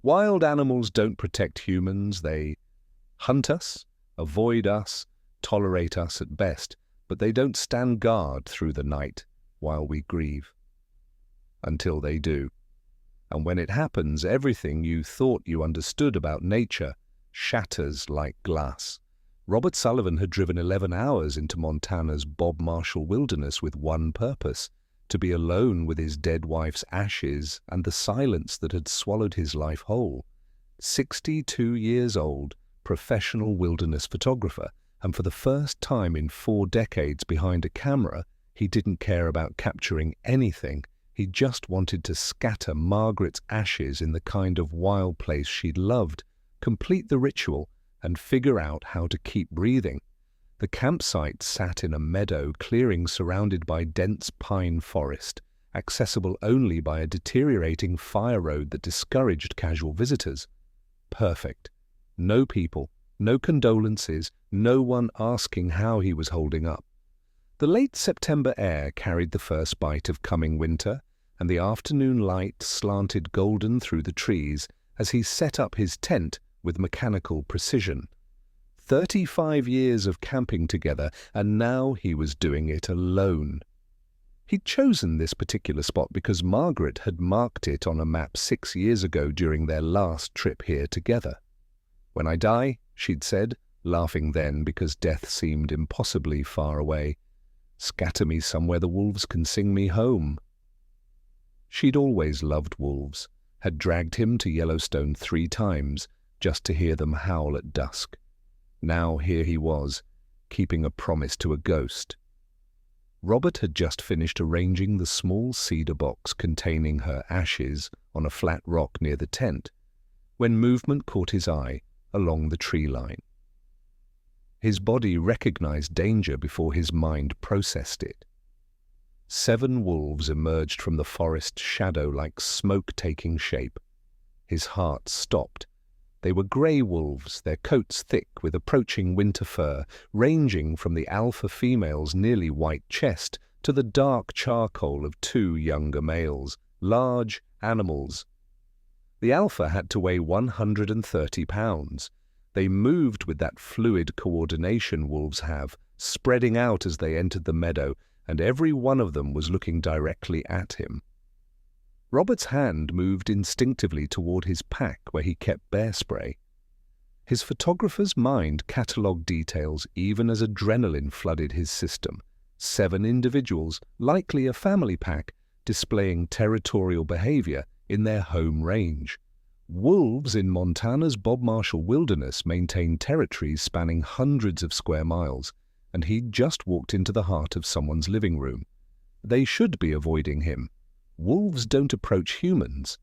Wild animals don't protect humans. They hunt us, avoid us, tolerate us at best, but they don't stand guard through the night while we grieve. Until they do. And when it happens, everything you thought you understood about nature shatters like glass. Robert Sullivan had driven 11 hours into Montana's Bob Marshall wilderness with one purpose: to be alone with his dead wife's ashes and the silence that had swallowed his life whole. 62 years old, professional wilderness photographer, and for the first time in 4 decades behind a camera, he didn't care about capturing anything. He just wanted to scatter Margaret's ashes in the kind of wild place she'd loved, complete the ritual, and figure out how to keep breathing. The campsite sat in a meadow clearing surrounded by dense pine forest, accessible only by a deteriorating fire road that discouraged casual visitors. Perfect. No people, no condolences, no one asking how he was holding up. The late September air carried the first bite of coming winter, and the afternoon light slanted golden through the trees as he set up his tent with mechanical precision. 35 years of camping together, and now he was doing it alone. He'd chosen this particular spot because Margaret had marked it on a map 6 years ago during their last trip here together. "When I die," she'd said, laughing then because death seemed impossibly far away, "scatter me somewhere the wolves can sing me home." She'd always loved wolves, had dragged him to Yellowstone 3 times just to hear them howl at dusk. Now here he was, keeping a promise to a ghost. Robert had just finished arranging the small cedar box containing her ashes on a flat rock near the tent, when movement caught his eye along the tree line. His body recognized danger before his mind processed it. 7 wolves emerged from the forest shadow like smoke taking shape. His heart stopped. They were grey wolves, their coats thick with approaching winter fur, ranging from the alpha female's nearly white chest to the dark charcoal of 2 younger males, large animals. The alpha had to weigh 130 pounds. They moved with that fluid coordination wolves have, spreading out as they entered the meadow, and every one of them was looking directly at him. Robert's hand moved instinctively toward his pack where he kept bear spray. His photographer's mind catalogued details even as adrenaline flooded his system. 7 individuals, likely a family pack, displaying territorial behavior in their home range. Wolves in Montana's Bob Marshall wilderness maintained territories spanning hundreds of square miles, and he'd just walked into the heart of someone's living room. They should be avoiding him. Wolves don't approach humans.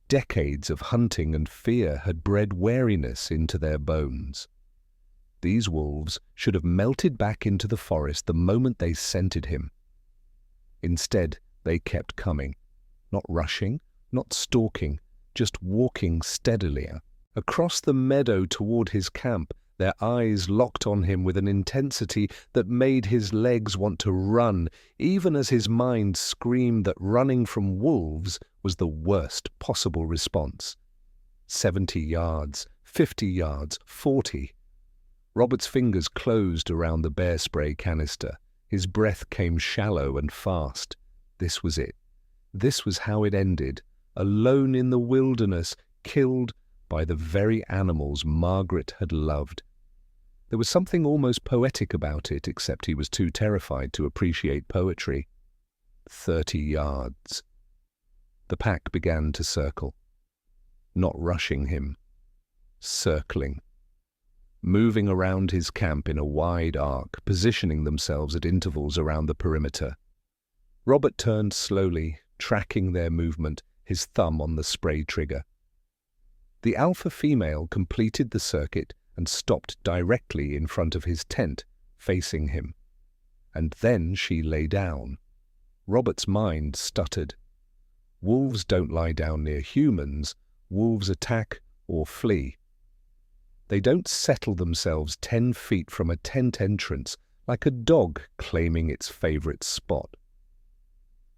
Decades of hunting and fear had bred wariness into their bones. These wolves should have melted back into the forest the moment they scented him. Instead, they kept coming, not rushing, not stalking, just walking steadily across the meadow toward his camp, their eyes locked on him with an intensity that made his legs want to run, even as his mind screamed that running from wolves was the worst possible response. 70 yards, 50 yards, 40. Robert's fingers closed around the bear spray canister. His breath came shallow and fast. This was it. This was how it ended, alone in the wilderness, killed by the very animals Margaret had loved. There was something almost poetic about it, except he was too terrified to appreciate poetry. 30 yards. The pack began to circle, not rushing him, circling, moving around his camp in a wide arc, positioning themselves at intervals around the perimeter. Robert turned slowly, tracking their movement, his thumb on the spray trigger. The alpha female completed the circuit and stopped directly in front of his tent, facing him. And then she lay down. Robert's mind stuttered. Wolves don't lie down near humans. Wolves attack or flee. They don't settle themselves 10 feet from a tent entrance like a dog claiming its favorite spot.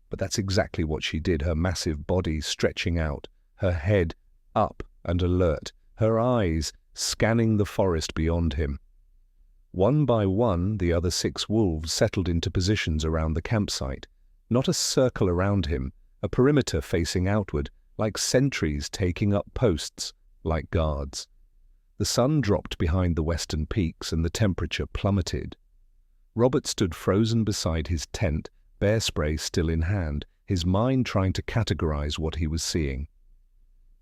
But that's exactly what she did, her massive body stretching out, her head up and alert, her eyes scanning the forest beyond him. One by one, the other 6 wolves settled into positions around the campsite, not a circle around him, a perimeter facing outward, like sentries taking up posts, like guards. The sun dropped behind the western peaks and the temperature plummeted. Robert stood frozen beside his tent, bear spray still in hand, his mind trying to categorize what he was seeing.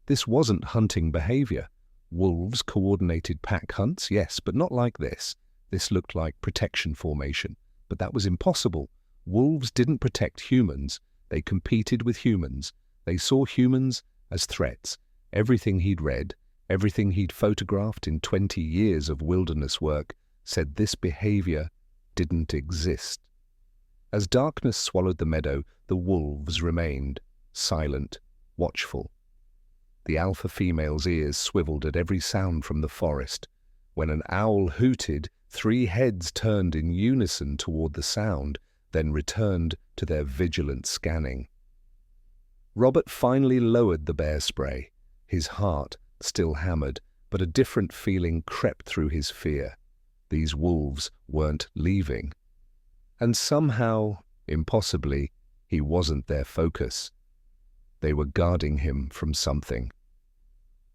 This wasn't hunting behavior. Wolves coordinated pack hunts, yes, but not like this. This looked like protection formation, but that was impossible. Wolves didn't protect humans. They competed with humans. They saw humans as threats. Everything he'd read, everything he'd photographed in 20 years of wilderness work, said this behavior didn't exist. As darkness swallowed the meadow, the wolves remained, silent, watchful. The alpha female's ears swiveled at every sound from the forest. When an owl hooted, 3 heads turned in unison toward the sound, then returned to their vigilant scanning. Robert finally lowered the bear spray. His heart still hammered, but a different feeling crept through his fear. These wolves weren't leaving. And somehow, impossibly, he wasn't their focus. They were guarding him from something.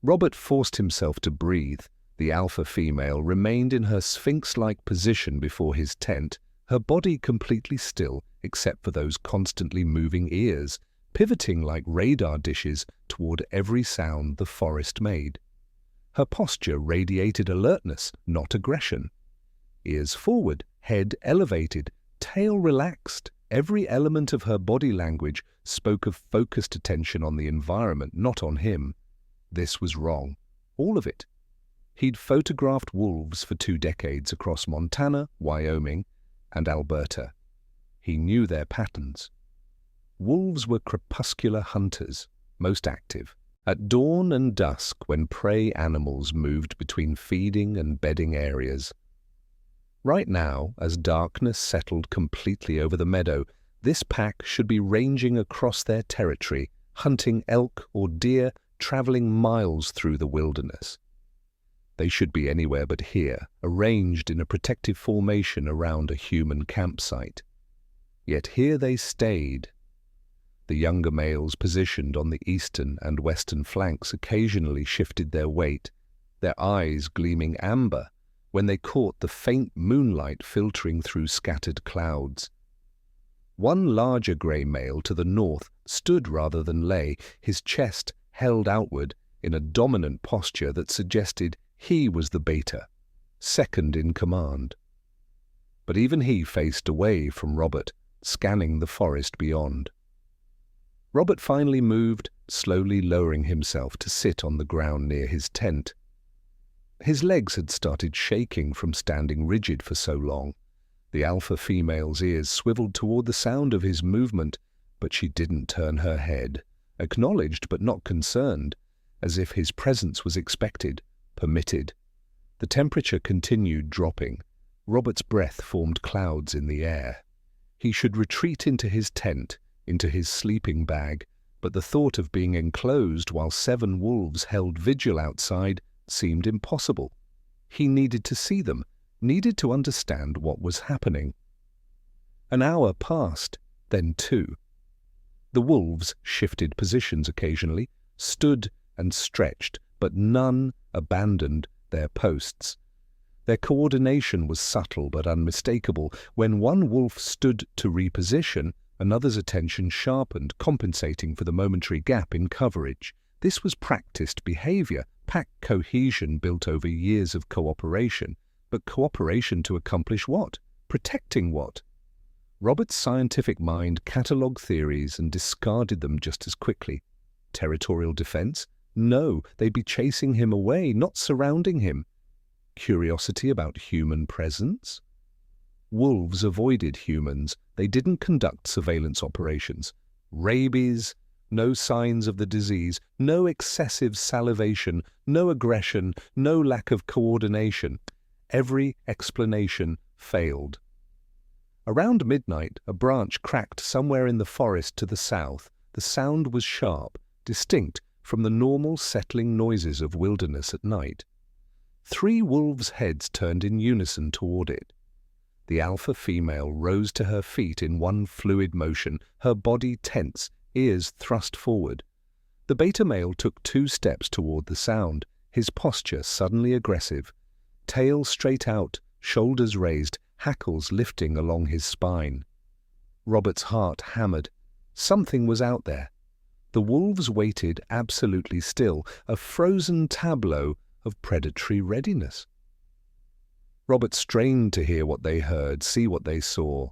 Robert forced himself to breathe. The alpha female remained in her sphinx-like position before his tent, her body completely still except for those constantly moving ears, pivoting like radar dishes toward every sound the forest made. Her posture radiated alertness, not aggression. Ears forward, head elevated, tail relaxed. Every element of her body language spoke of focused attention on the environment, not on him. This was wrong. All of it. He'd photographed wolves for 2 decades across Montana, Wyoming, and Alberta. He knew their patterns. Wolves were crepuscular hunters, most active. At dawn and dusk, when prey animals moved between feeding and bedding areas. Right now, as darkness settled completely over the meadow, this pack should be ranging across their territory, hunting elk or deer, traveling miles through the wilderness. They should be anywhere but here, arranged in a protective formation around a human campsite. Yet here they stayed. The younger males positioned on the eastern and western flanks occasionally shifted their weight, their eyes gleaming amber when they caught the faint moonlight filtering through scattered clouds. One larger grey male to the north stood rather than lay, his chest held outward in a dominant posture that suggested he was the beta, second in command. But even he faced away from Robert, scanning the forest beyond. Robert finally moved, slowly lowering himself to sit on the ground near his tent. His legs had started shaking from standing rigid for so long. The alpha female's ears swiveled toward the sound of his movement, but she didn't turn her head, acknowledged but not concerned, as if his presence was expected, permitted. The temperature continued dropping. Robert's breath formed clouds in the air. He should retreat into his tent, into his sleeping bag, but the thought of being enclosed while 7 wolves held vigil outside seemed impossible. He needed to see them, needed to understand what was happening. An hour passed, then 2. The wolves shifted positions occasionally, stood and stretched, but none abandoned their posts. Their coordination was subtle but unmistakable. When one wolf stood to reposition, another's attention sharpened, compensating for the momentary gap in coverage. This was practiced behavior, pack cohesion built over years of cooperation. But cooperation to accomplish what? Protecting what? Robert's scientific mind catalogued theories and discarded them just as quickly. Territorial defense? No, they'd be chasing him away, not surrounding him. Curiosity about human presence? Wolves avoided humans. They didn't conduct surveillance operations. Rabies, no signs of the disease, no excessive salivation, no aggression, no lack of coordination. Every explanation failed. Around midnight, a branch cracked somewhere in the forest to the south. The sound was sharp, distinct, from the normal settling noises of wilderness at night. 3 wolves' heads turned in unison toward it. The alpha female rose to her feet in one fluid motion, her body tense, ears thrust forward. The beta male took 2 steps toward the sound, his posture suddenly aggressive, tail straight out, shoulders raised, hackles lifting along his spine. Robert's heart hammered. Something was out there. The wolves waited absolutely still, a frozen tableau of predatory readiness. Robert strained to hear what they heard, see what they saw.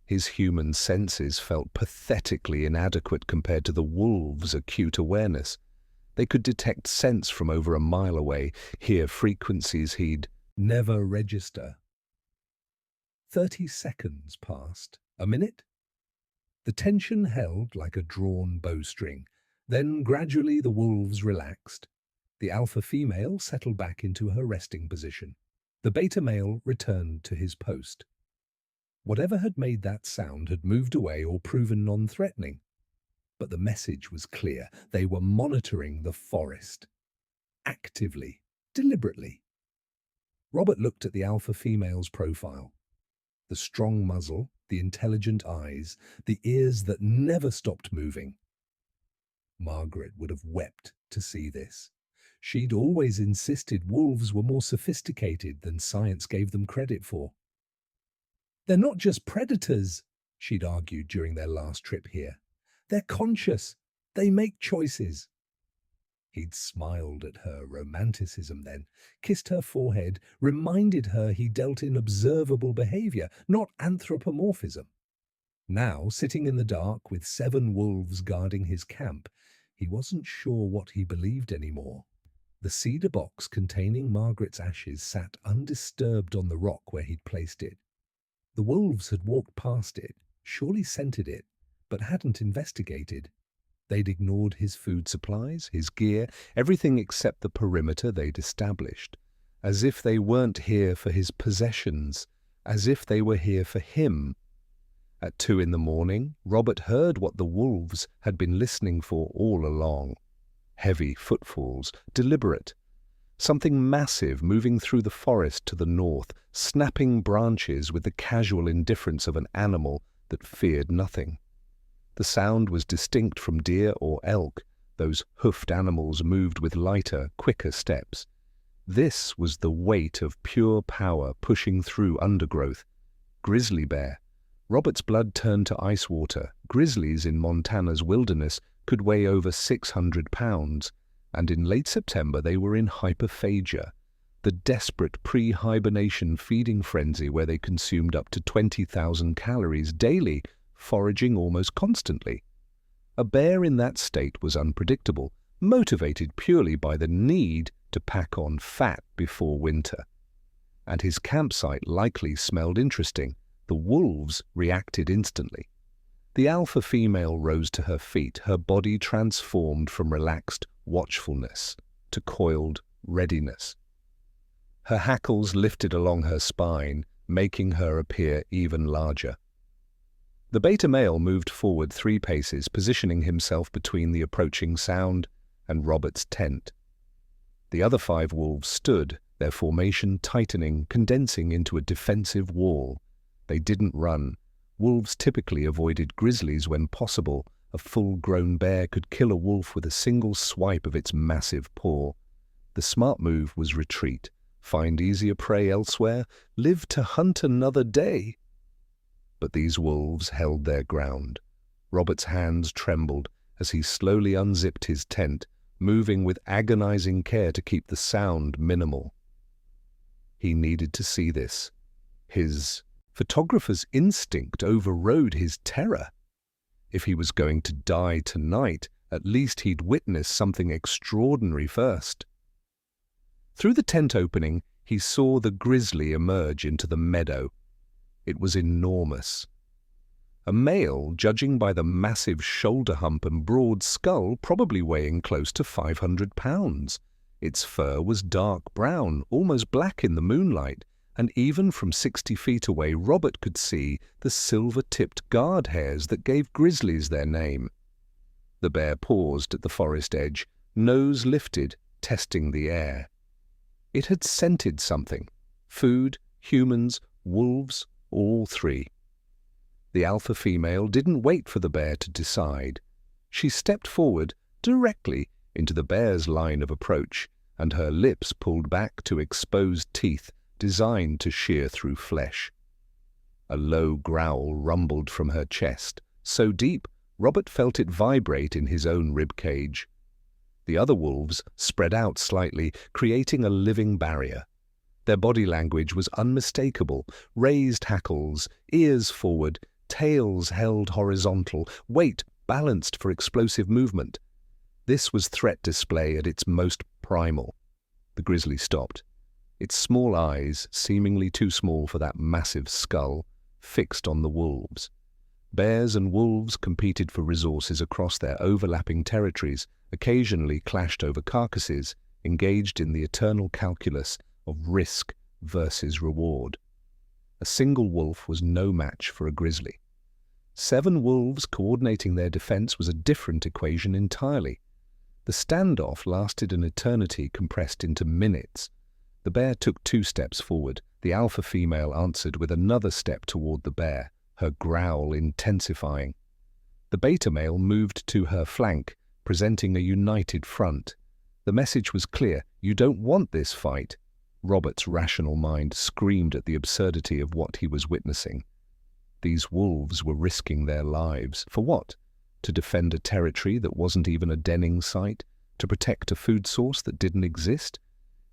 His human senses felt pathetically inadequate compared to the wolves' acute awareness. They could detect scents from over a mile away, hear frequencies he'd never register. 30 seconds passed. A minute? The tension held like a drawn bowstring. Then gradually the wolves relaxed. The alpha female settled back into her resting position. The beta male returned to his post. Whatever had made that sound had moved away or proven non-threatening. But the message was clear. They were monitoring the forest. Actively, deliberately. Robert looked at the alpha female's profile. The strong muzzle, the intelligent eyes, the ears that never stopped moving. Margaret would have wept to see this. She'd always insisted wolves were more sophisticated than science gave them credit for. They're not just predators, she'd argued during their last trip here. They're conscious. They make choices. He'd smiled at her romanticism then, kissed her forehead, reminded her he dealt in observable behavior, not anthropomorphism. Now, sitting in the dark with 7 wolves guarding his camp, he wasn't sure what he believed anymore. The cedar box containing Margaret's ashes sat undisturbed on the rock where he'd placed it. The wolves had walked past it, surely scented it, but hadn't investigated. They'd ignored his food supplies, his gear, everything except the perimeter they'd established, as if they weren't here for his possessions, as if they were here for him. At 2 a.m, Robert heard what the wolves had been listening for all along. Heavy footfalls, deliberate. Something massive moving through the forest to the north, snapping branches with the casual indifference of an animal that feared nothing. The sound was distinct from deer or elk. Those hoofed animals moved with lighter, quicker steps. This was the weight of pure power pushing through undergrowth. Grizzly bear. Robert's blood turned to ice water. Grizzlies in Montana's wilderness could weigh over 600 pounds, and in late September they were in hyperphagia, the desperate pre-hibernation feeding frenzy where they consumed up to 20,000 calories daily, foraging almost constantly. A bear in that state was unpredictable, motivated purely by the need to pack on fat before winter. And his campsite likely smelled interesting. The wolves reacted instantly. The alpha female rose to her feet, her body transformed from relaxed watchfulness to coiled readiness. Her hackles lifted along her spine, making her appear even larger. The beta male moved forward 3 paces, positioning himself between the approaching sound and Robert's tent. The other 5 wolves stood, their formation tightening, condensing into a defensive wall. They didn't run. Wolves typically avoided grizzlies when possible. A full-grown bear could kill a wolf with a single swipe of its massive paw. The smart move was retreat, find easier prey elsewhere, live to hunt another day. But these wolves held their ground. Robert's hands trembled as he slowly unzipped his tent, moving with agonizing care to keep the sound minimal. He needed to see this. His photographer's instinct overrode his terror. If he was going to die tonight, at least he'd witness something extraordinary first. Through the tent opening, he saw the grizzly emerge into the meadow. It was enormous. A male, judging by the massive shoulder hump and broad skull, probably weighing close to 500 pounds. Its fur was dark brown, almost black in the moonlight, and even from 60 feet away Robert could see the silver-tipped guard hairs that gave grizzlies their name. The bear paused at the forest edge, nose lifted, testing the air. It had scented something. Food, humans, wolves, all three. The alpha female didn't wait for the bear to decide. She stepped forward directly into the bear's line of approach, and her lips pulled back to exposed teeth designed to shear through flesh. A low growl rumbled from her chest, so deep Robert felt it vibrate in his own rib cage. The other wolves spread out slightly, creating a living barrier. Their body language was unmistakable: raised hackles, ears forward, tails held horizontal, weight balanced for explosive movement. This was threat display at its most primal. The grizzly stopped. Its small eyes, seemingly too small for that massive skull, fixed on the wolves. Bears and wolves competed for resources across their overlapping territories, occasionally clashed over carcasses, engaged in the eternal calculus of risk versus reward. A single wolf was no match for a grizzly. 7 wolves coordinating their defense was a different equation entirely. The standoff lasted an eternity compressed into minutes. The bear took 2 steps forward. The alpha female answered with another step toward the bear, her growl intensifying. The beta male moved to her flank, presenting a united front. The message was clear: you don't want this fight. Robert's rational mind screamed at the absurdity of what he was witnessing. These wolves were risking their lives. For what? To defend a territory that wasn't even a denning site? To protect a food source that didn't exist?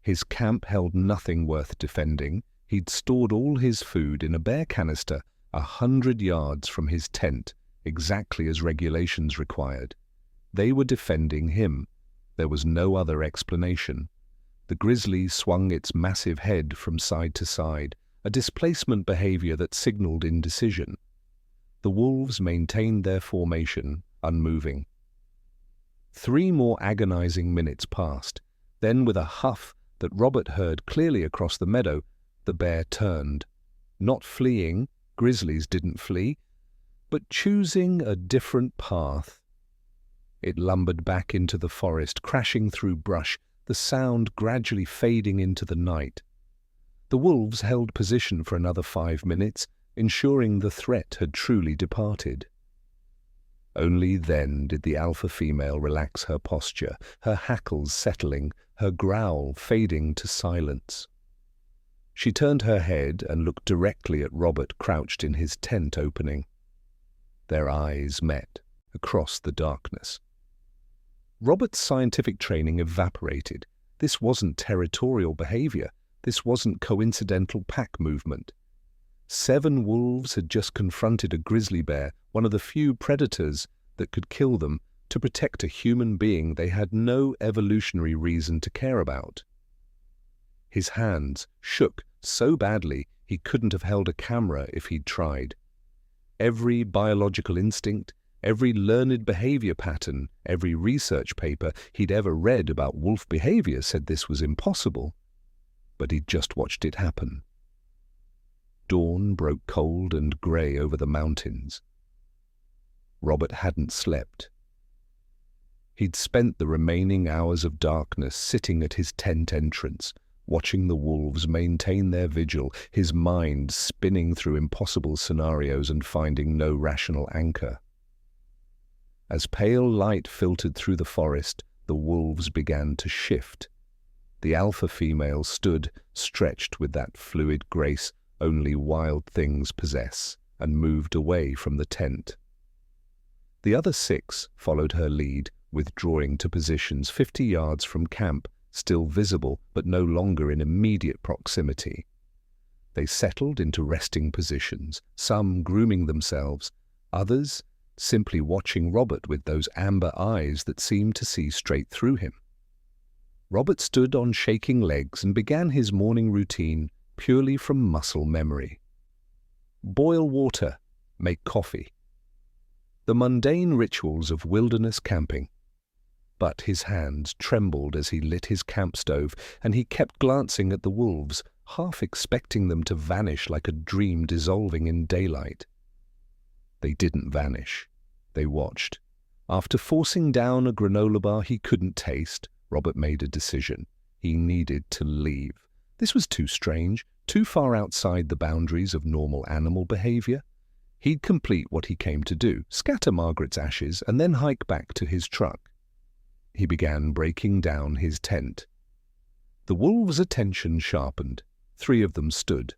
His camp held nothing worth defending. He'd stored all his food in a bear canister 100 yards from his tent, exactly as regulations required. They were defending him. There was no other explanation. The grizzly swung its massive head from side to side, a displacement behavior that signaled indecision. The wolves maintained their formation, unmoving. 3 more agonizing minutes passed. Then, with a huff that Robert heard clearly across the meadow, the bear turned. Not fleeing, grizzlies didn't flee, but choosing a different path. It lumbered back into the forest, crashing through brush, the sound gradually fading into the night. The wolves held position for another 5 minutes, ensuring the threat had truly departed. Only then did the alpha female relax her posture, her hackles settling, her growl fading to silence. She turned her head and looked directly at Robert crouched in his tent opening. Their eyes met across the darkness. Robert's scientific training evaporated. This wasn't territorial behavior. This wasn't coincidental pack movement. 7 wolves had just confronted a grizzly bear, one of the few predators that could kill them, to protect a human being they had no evolutionary reason to care about. His hands shook so badly he couldn't have held a camera if he'd tried. Every biological instinct, every learned behavior pattern, every research paper he'd ever read about wolf behavior said this was impossible. But he'd just watched it happen. Dawn broke cold and grey over the mountains. Robert hadn't slept. He'd spent the remaining hours of darkness sitting at his tent entrance, watching the wolves maintain their vigil, his mind spinning through impossible scenarios and finding no rational anchor. As pale light filtered through the forest, the wolves began to shift. The alpha female stood, stretched with that fluid grace only wild things possess, and moved away from the tent. The other 6 followed her lead, withdrawing to positions 50 yards from camp, still visible but no longer in immediate proximity. They settled into resting positions, some grooming themselves, others simply watching Robert with those amber eyes that seemed to see straight through him. Robert stood on shaking legs and began his morning routine purely from muscle memory. Boil water, make coffee. The mundane rituals of wilderness camping. But his hands trembled as he lit his camp stove, and he kept glancing at the wolves, half expecting them to vanish like a dream dissolving in daylight. They didn't vanish. They watched. After forcing down a granola bar he couldn't taste, Robert made a decision. He needed to leave. This was too strange, too far outside the boundaries of normal animal behavior. He'd complete what he came to do, scatter Margaret's ashes, and then hike back to his truck. He began breaking down his tent. The wolves' attention sharpened. 3 of them stood.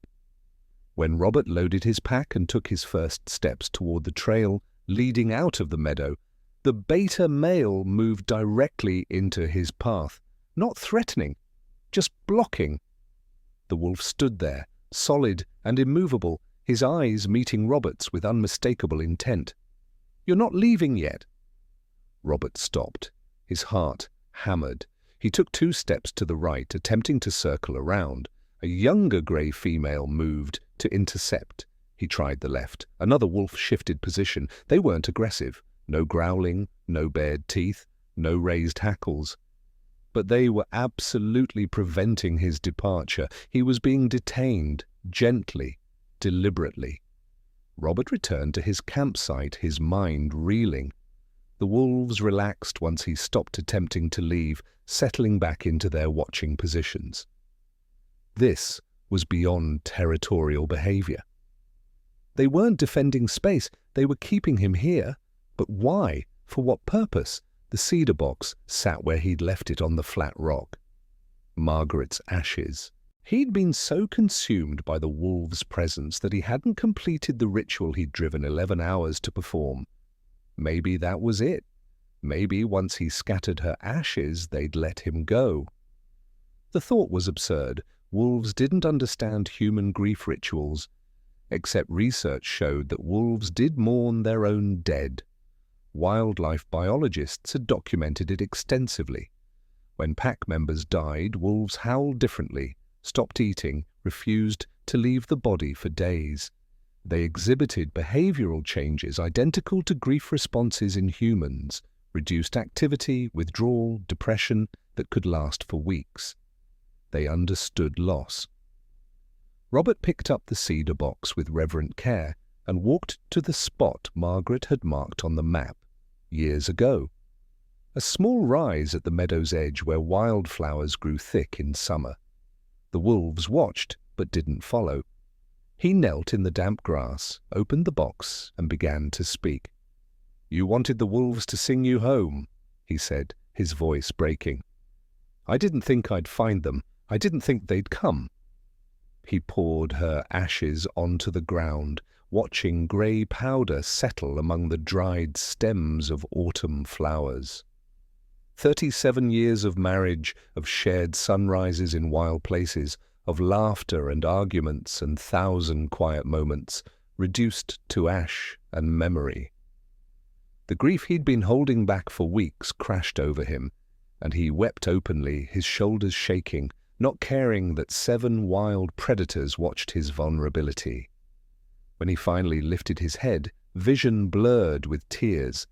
When Robert loaded his pack and took his first steps toward the trail leading out of the meadow, the beta male moved directly into his path, not threatening, just blocking. The wolf stood there, solid and immovable, his eyes meeting Robert's with unmistakable intent. "You're not leaving yet." Robert stopped. His heart hammered. He took 2 steps to the right, attempting to circle around. A younger grey female moved to intercept. He tried the left. Another wolf shifted position. They weren't aggressive. No growling, no bared teeth, no raised hackles. But they were absolutely preventing his departure. He was being detained, gently, deliberately. Robert returned to his campsite, his mind reeling. The wolves relaxed once he stopped attempting to leave, settling back into their watching positions. This was beyond territorial behavior. They weren't defending space, they were keeping him here. But why? For what purpose? The cedar box sat where he'd left it on the flat rock. Margaret's ashes. He'd been so consumed by the wolves' presence that he hadn't completed the ritual he'd driven 11 hours to perform. Maybe that was it. Maybe once he scattered her ashes, they'd let him go. The thought was absurd. Wolves didn't understand human grief rituals, except research showed that wolves did mourn their own dead. Wildlife biologists had documented it extensively. When pack members died, wolves howled differently, stopped eating, refused to leave the body for days. They exhibited behavioral changes identical to grief responses in humans, reduced activity, withdrawal, depression that could last for weeks. They understood loss. Robert picked up the cedar box with reverent care and walked to the spot Margaret had marked on the map years ago. A small rise at the meadow's edge where wildflowers grew thick in summer. The wolves watched, but didn't follow. He knelt in the damp grass, opened the box, and began to speak. "You wanted the wolves to sing you home," he said, his voice breaking. "I didn't think I'd find them. I didn't think they'd come." He poured her ashes onto the ground, watching grey powder settle among the dried stems of autumn flowers. 37 years of marriage, of shared sunrises in wild places, of laughter and arguments and 1,000 quiet moments, reduced to ash and memory. The grief he'd been holding back for weeks crashed over him, and he wept openly, his shoulders shaking, not caring that 7 wild predators watched his vulnerability. When he finally lifted his head, vision blurred with tears,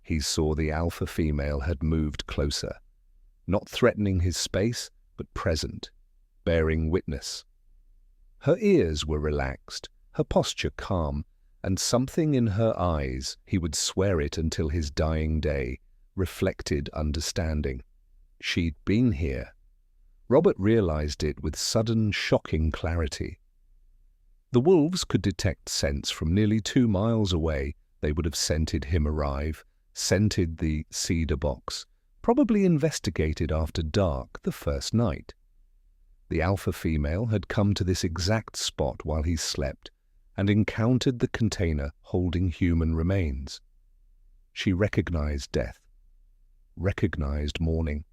he saw the alpha female had moved closer, not threatening his space, but present, bearing witness. Her ears were relaxed, her posture calm, and something in her eyes, he would swear it until his dying day, reflected understanding. She'd been here. Robert realized it with sudden, shocking clarity. The wolves could detect scents from nearly 2 miles away. They would have scented him arrive, scented the cedar box, probably investigated after dark the first night. The alpha female had come to this exact spot while he slept and encountered the container holding human remains. She recognized death, recognized mourning.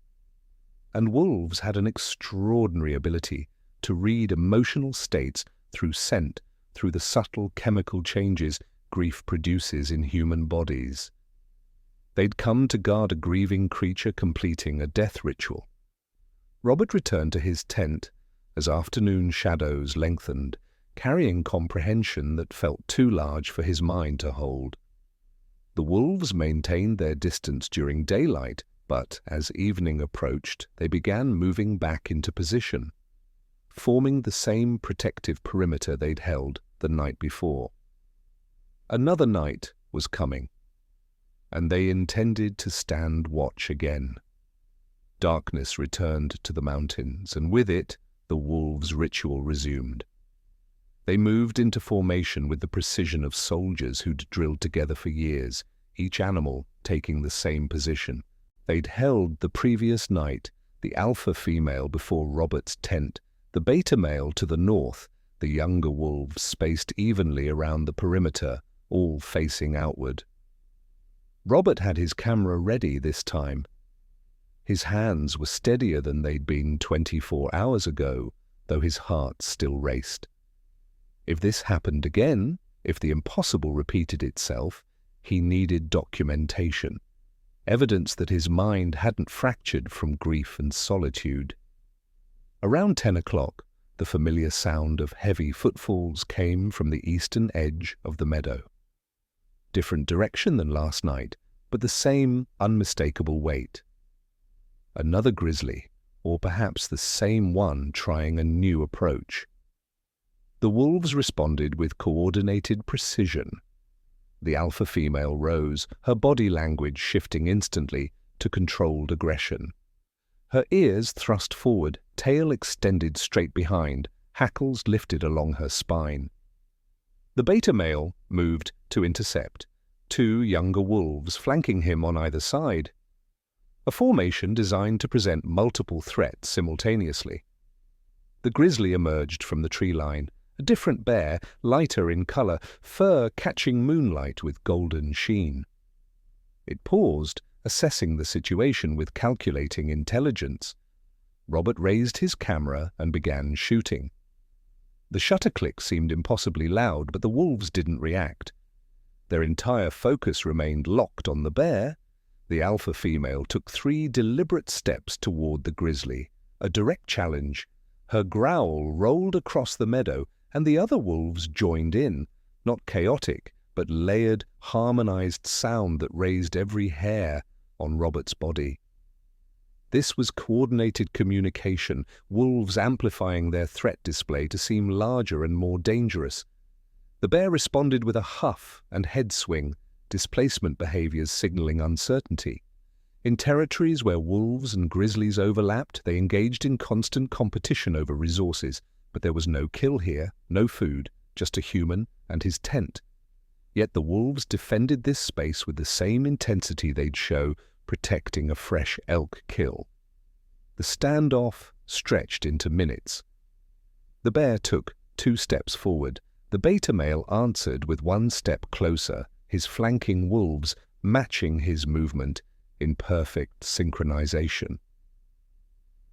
And wolves had an extraordinary ability to read emotional states through scent, through the subtle chemical changes grief produces in human bodies. They'd come to guard a grieving creature completing a death ritual. Robert returned to his tent as afternoon shadows lengthened, carrying comprehension that felt too large for his mind to hold. The wolves maintained their distance during daylight, but as evening approached, they began moving back into position, forming the same protective perimeter they'd held the night before. Another night was coming. and they intended to stand watch again. Darkness returned to the mountains, and with it, the wolves' ritual resumed. They moved into formation with the precision of soldiers who'd drilled together for years, each animal taking the same position. They'd held the previous night, the alpha female before Robert's tent, the beta male to the north, the younger wolves spaced evenly around the perimeter, all facing outward. Robert had his camera ready this time. His hands were steadier than they'd been 24 hours ago, though his heart still raced. If this happened again, if the impossible repeated itself, he needed documentation, evidence that his mind hadn't fractured from grief and solitude. Around 10 o'clock, the familiar sound of heavy footfalls came from the eastern edge of the meadow. Different direction than last night, but the same unmistakable weight. Another grizzly, or perhaps the same one trying a new approach. The wolves responded with coordinated precision. The alpha female rose, her body language shifting instantly to controlled aggression. Her ears thrust forward, tail extended straight behind, hackles lifted along her spine. The beta male moved to intercept, two younger wolves flanking him on either side. A formation designed to present multiple threats simultaneously. The grizzly emerged from the tree line, a different bear, lighter in color, fur catching moonlight with golden sheen. It paused, assessing the situation with calculating intelligence. Robert raised his camera and began shooting. The shutter click seemed impossibly loud, but the wolves didn't react. Their entire focus remained locked on the bear. The alpha female took 3 deliberate steps toward the grizzly, a direct challenge. Her growl rolled across the meadow, and the other wolves joined in, not chaotic, but layered, harmonized sound that raised every hair on Robert's body. This was coordinated communication, wolves amplifying their threat display to seem larger and more dangerous. The bear responded with a huff and head swing, displacement behaviors signaling uncertainty. In territories where wolves and grizzlies overlapped, they engaged in constant competition over resources, but there was no kill here, no food, just a human and his tent. Yet the wolves defended this space with the same intensity they'd show protecting a fresh elk kill. The standoff stretched into minutes. The bear took 2 steps forward. The beta male answered with 1 step closer, his flanking wolves matching his movement in perfect synchronization.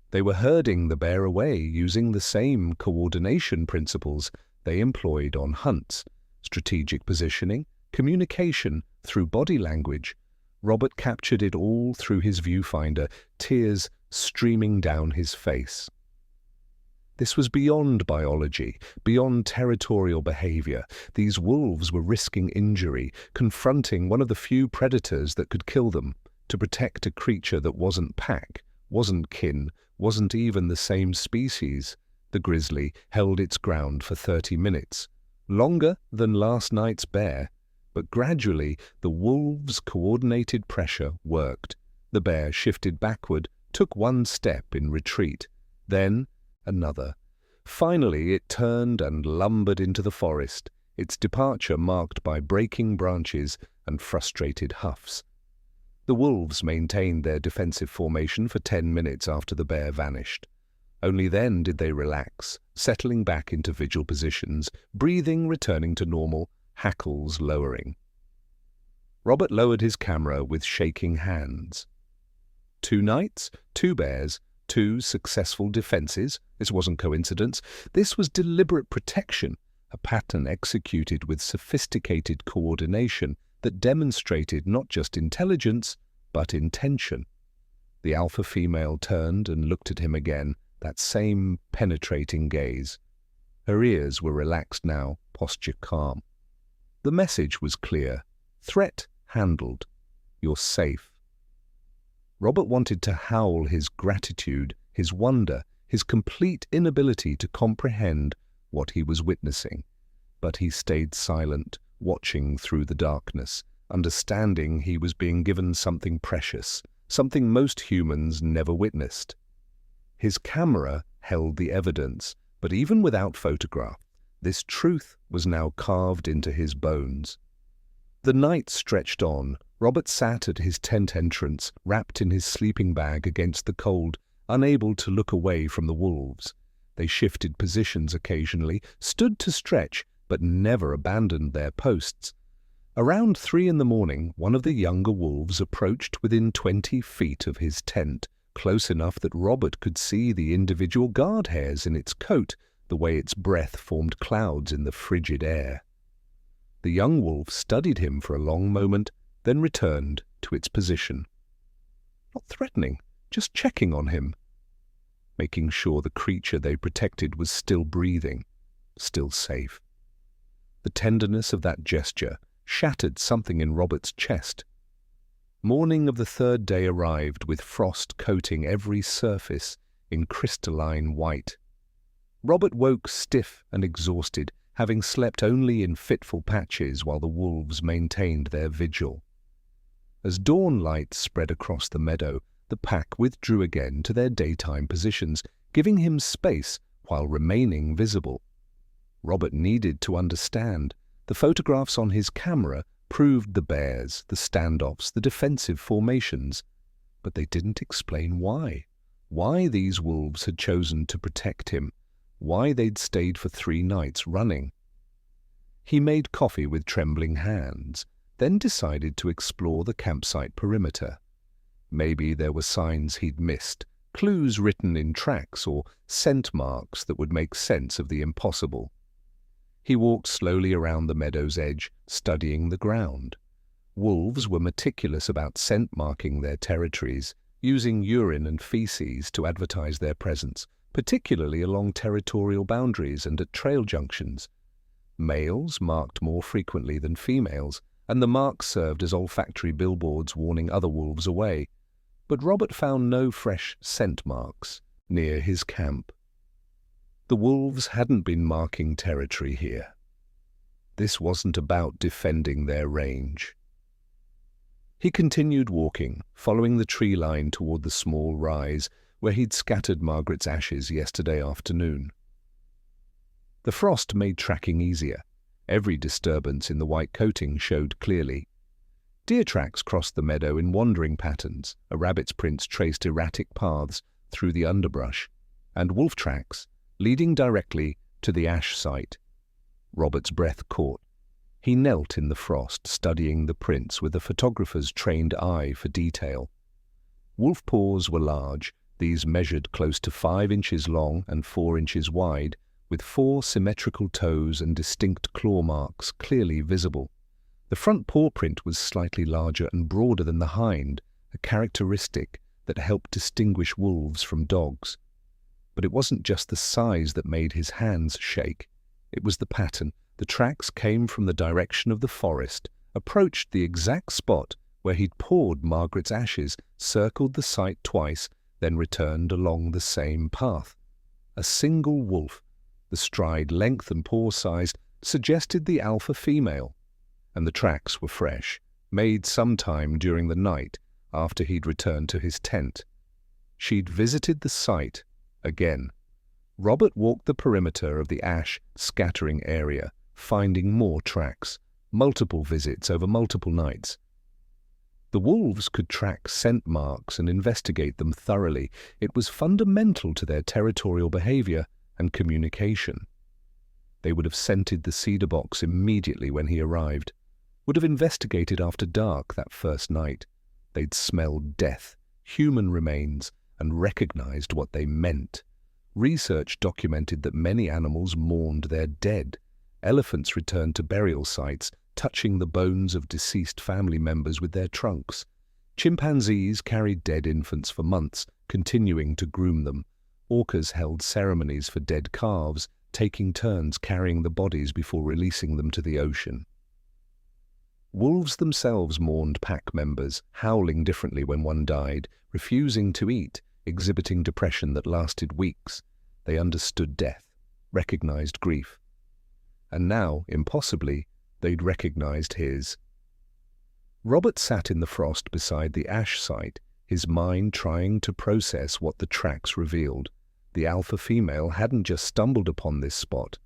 They were herding the bear away using the same coordination principles they employed on hunts: strategic positioning, communication through body language. Robert captured it all through his viewfinder, tears streaming down his face. This was beyond biology, beyond territorial behavior. These wolves were risking injury, confronting one of the few predators that could kill them, to protect a creature that wasn't pack, wasn't kin, wasn't even the same species. The grizzly held its ground for 30 minutes, longer than last night's bear, but gradually the wolves' coordinated pressure worked. The bear shifted backward, took 1 step in retreat, then another. Finally it turned and lumbered into the forest, its departure marked by breaking branches and frustrated huffs. The wolves maintained their defensive formation for 10 minutes after the bear vanished. Only then did they relax, settling back into vigil positions, breathing returning to normal, hackles lowering. Robert lowered his camera with shaking hands. 2 nights, 2 bears, 2 successful defenses. This wasn't coincidence. This was deliberate protection, a pattern executed with sophisticated coordination that demonstrated not just intelligence, but intention. The alpha female turned and looked at him again, that same penetrating gaze. Her ears were relaxed now, posture calm. The message was clear. Threat handled. You're safe. Robert wanted to howl his gratitude, his wonder, his complete inability to comprehend what he was witnessing. But he stayed silent, watching through the darkness, understanding he was being given something precious, something most humans never witnessed. His camera held the evidence, but even without photograph, this truth was now carved into his bones. The night stretched on. Robert sat at his tent entrance, wrapped in his sleeping bag against the cold, unable to look away from the wolves. They shifted positions occasionally, stood to stretch, but never abandoned their posts. Around 3 in the morning, one of the younger wolves approached within 20 feet of his tent, close enough that Robert could see the individual guard hairs in its coat, the way its breath formed clouds in the frigid air. The young wolf studied him for a long moment, then returned to its position. Not threatening, just checking on him, making sure the creature they protected was still breathing, still safe. The tenderness of that gesture shattered something in Robert's chest. Morning of the 3rd day arrived with frost coating every surface in crystalline white. Robert woke stiff and exhausted, having slept only in fitful patches while the wolves maintained their vigil. As dawn light spread across the meadow, the pack withdrew again to their daytime positions, giving him space while remaining visible. Robert needed to understand. The photographs on his camera proved the bears, the standoffs, the defensive formations, but they didn't explain why. Why these wolves had chosen to protect him, why they'd stayed for 3 nights running. He made coffee with trembling hands, then decided to explore the campsite perimeter. Maybe there were signs he'd missed, clues written in tracks or scent marks that would make sense of the impossible. He walked slowly around the meadow's edge, studying the ground. Wolves were meticulous about scent marking their territories, using urine and feces to advertise their presence, particularly along territorial boundaries and at trail junctions. Males marked more frequently than females, and the marks served as olfactory billboards warning other wolves away. But Robert found no fresh scent marks near his camp. The wolves hadn't been marking territory here. This wasn't about defending their range. He continued walking, following the tree line toward the small rise where he'd scattered Margaret's ashes yesterday afternoon. The frost made tracking easier. Every disturbance in the white coating showed clearly. Deer tracks crossed the meadow in wandering patterns, a rabbit's prints traced erratic paths through the underbrush, and wolf tracks leading directly to the ash site. Robert's breath caught. He knelt in the frost, studying the prints with a photographer's trained eye for detail. Wolf paws were large. These measured close to 5 inches long and 4 inches wide, with 4 symmetrical toes and distinct claw marks clearly visible. The front paw print was slightly larger and broader than the hind, a characteristic that helped distinguish wolves from dogs. But it wasn't just the size that made his hands shake. It was the pattern. The tracks came from the direction of the forest, approached the exact spot where he'd poured Margaret's ashes, circled the site twice, then returned along the same path. A single wolf, the stride length and paw size, suggested the alpha female, and the tracks were fresh, made sometime during the night after he'd returned to his tent. She'd visited the site again. Robert walked the perimeter of the ash scattering area, finding more tracks, multiple visits over multiple nights. The wolves could track scent marks and investigate them thoroughly. It was fundamental to their territorial behavior and communication. They would have scented the cedar box immediately when he arrived, would have investigated after dark that first night. They'd smelled death, human remains, and recognized what they meant. Research documented that many animals mourned their dead. Elephants returned to burial sites, touching the bones of deceased family members with their trunks. Chimpanzees carried dead infants for months, continuing to groom them. Orcas held ceremonies for dead calves, taking turns carrying the bodies before releasing them to the ocean. Wolves themselves mourned pack members, howling differently when one died, refusing to eat, exhibiting depression that lasted weeks. They understood death, recognized grief. And now, impossibly, they'd recognized his. Robert sat in the frost beside the ash site, his mind trying to process what the tracks revealed. The alpha female hadn't just stumbled upon this spot.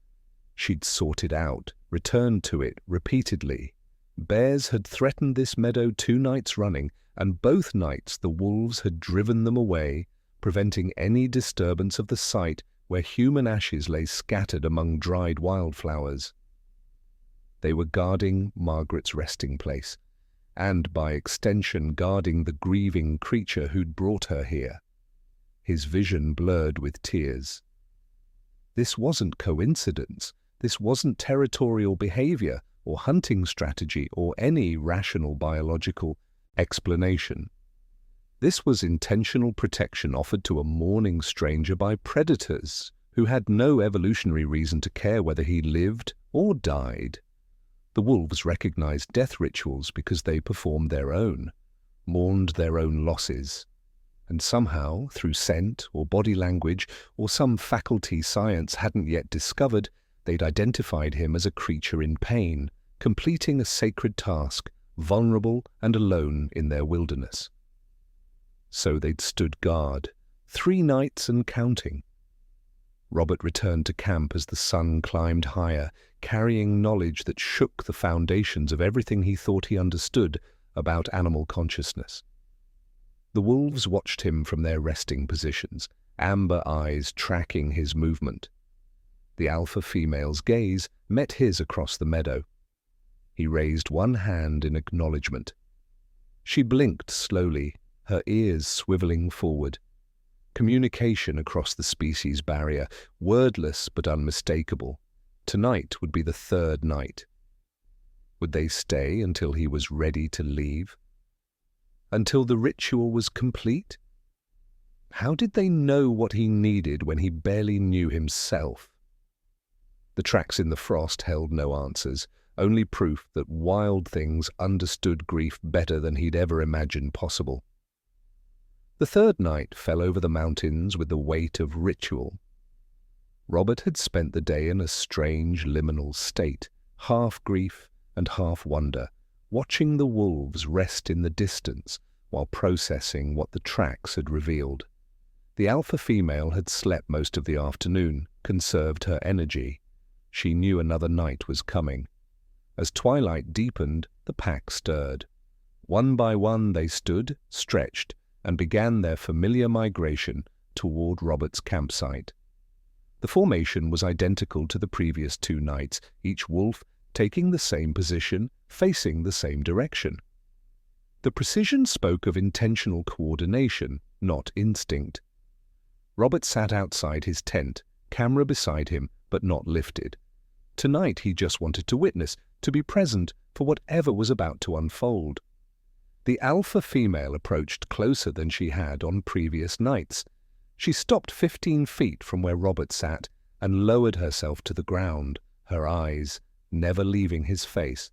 She'd sought it out, returned to it repeatedly. Bears had threatened this meadow 2 nights running, and both nights the wolves had driven them away, preventing any disturbance of the site where human ashes lay scattered among dried wildflowers. They were guarding Margaret's resting place, and by extension guarding the grieving creature who'd brought her here. His vision blurred with tears. This wasn't coincidence. This wasn't territorial behavior or hunting strategy or any rational biological explanation. This was intentional protection offered to a mourning stranger by predators who had no evolutionary reason to care whether he lived or died. The wolves recognized death rituals because they performed their own, mourned their own losses. And somehow, through scent or body language or some faculty science hadn't yet discovered, they'd identified him as a creature in pain, completing a sacred task, vulnerable and alone in their wilderness. So they'd stood guard, 3 nights and counting. Robert returned to camp as the sun climbed higher, carrying knowledge that shook the foundations of everything he thought he understood about animal consciousness. The wolves watched him from their resting positions, amber eyes tracking his movement. The alpha female's gaze met his across the meadow. He raised one hand in acknowledgement. She blinked slowly, her ears swiveling forward. Communication across the species barrier, wordless but unmistakable. Tonight would be the 3rd night. Would they stay until he was ready to leave? Until the ritual was complete? How did they know what he needed when he barely knew himself? The tracks in the frost held no answers, only proof that wild things understood grief better than he'd ever imagined possible. The 3rd night fell over the mountains with the weight of ritual. Robert had spent the day in a strange liminal state, half grief and half wonder, watching the wolves rest in the distance while processing what the tracks had revealed. The alpha female had slept most of the afternoon, conserved her energy. She knew another night was coming. As twilight deepened, the pack stirred. One by one they stood, stretched, and began their familiar migration toward Robert's campsite. The formation was identical to the previous 2 nights, each wolf taking the same position, facing the same direction. The precision spoke of intentional coordination, not instinct. Robert sat outside his tent, camera beside him, but not lifted. Tonight he just wanted to witness, to be present for whatever was about to unfold. The alpha female approached closer than she had on previous nights. She stopped 15 feet from where Robert sat and lowered herself to the ground, her eyes never leaving his face.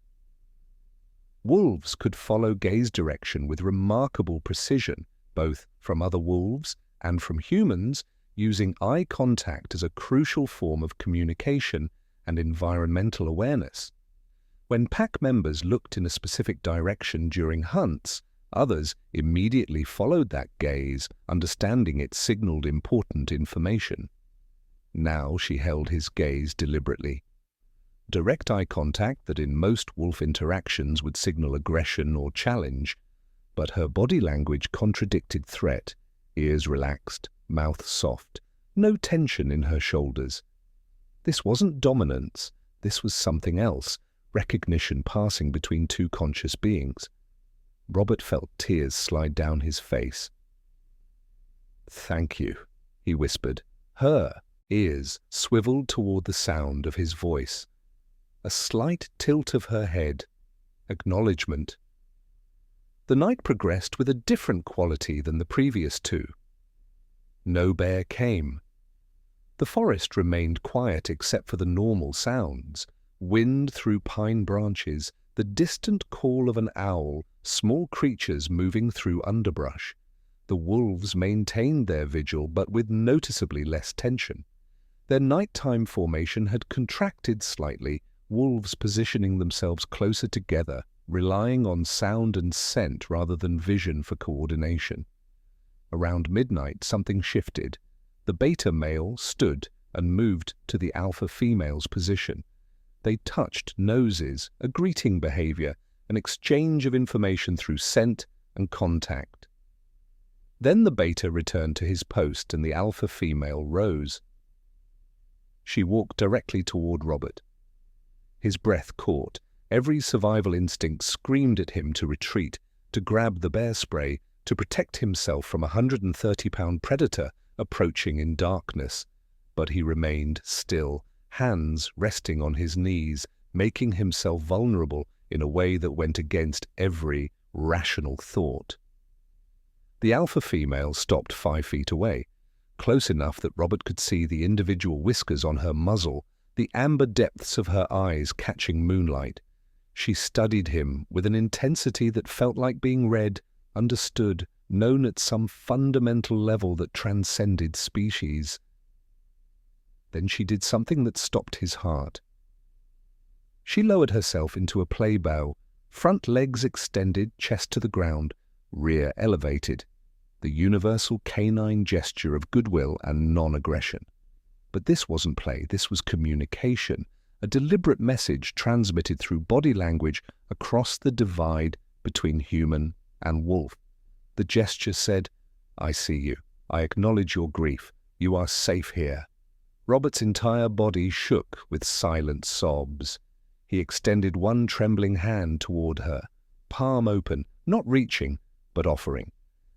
Wolves could follow gaze direction with remarkable precision, both from other wolves and from humans, using eye contact as a crucial form of communication and environmental awareness. When pack members looked in a specific direction during hunts, others immediately followed that gaze, understanding it signaled important information. Now she held his gaze deliberately. Direct eye contact that in most wolf interactions would signal aggression or challenge, but her body language contradicted threat, ears relaxed, mouth soft, no tension in her shoulders. This wasn't dominance, this was something else, recognition passing between 2 conscious beings. Robert felt tears slide down his face. "Thank you," he whispered. Her ears swiveled toward the sound of his voice. A slight tilt of her head. Acknowledgement. The night progressed with a different quality than the previous 2. No bear came. The forest remained quiet except for the normal sounds. Wind through pine branches, the distant call of an owl, small creatures moving through underbrush. The wolves maintained their vigil, but with noticeably less tension. Their nighttime formation had contracted slightly, wolves positioning themselves closer together, relying on sound and scent rather than vision for coordination. Around midnight, something shifted. The beta male stood and moved to the alpha female's position. They touched noses, a greeting behavior, an exchange of information through scent and contact. Then the beta returned to his post and the alpha female rose. She walked directly toward Robert. His breath caught. Every survival instinct screamed at him to retreat, to grab the bear spray, to protect himself from a 130-pound predator approaching in darkness. But he remained still, hands resting on his knees, making himself vulnerable in a way that went against every rational thought. The alpha female stopped 5 feet away, close enough that Robert could see the individual whiskers on her muzzle, the amber depths of her eyes catching moonlight. She studied him with an intensity that felt like being read, understood, known at some fundamental level that transcended species. Then she did something that stopped his heart. She lowered herself into a play bow, front legs extended, chest to the ground, rear elevated, the universal canine gesture of goodwill and non-aggression. But this wasn't play, this was communication, a deliberate message transmitted through body language across the divide between human and wolf. The gesture said, "I see you. I acknowledge your grief. You are safe here." Robert's entire body shook with silent sobs. He extended one trembling hand toward her, palm open, not reaching, but offering.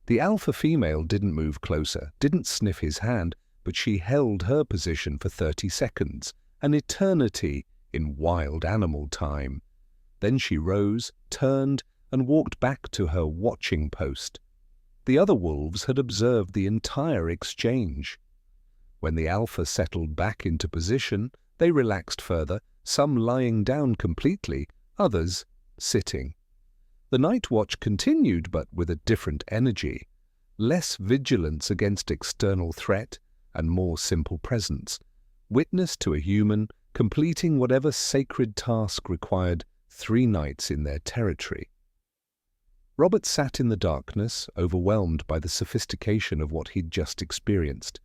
The alpha female didn't move closer, didn't sniff his hand, but she held her position for 30 seconds, an eternity in wild animal time. Then she rose, turned, and walked back to her watching post. The other wolves had observed the entire exchange. When the alpha settled back into position, they relaxed further, some lying down completely, others sitting. The night watch continued, but with a different energy. Less vigilance against external threat and more simple presence. Witness to a human completing whatever sacred task required 3 nights in their territory. Robert sat in the darkness, overwhelmed by the sophistication of what he'd just experienced.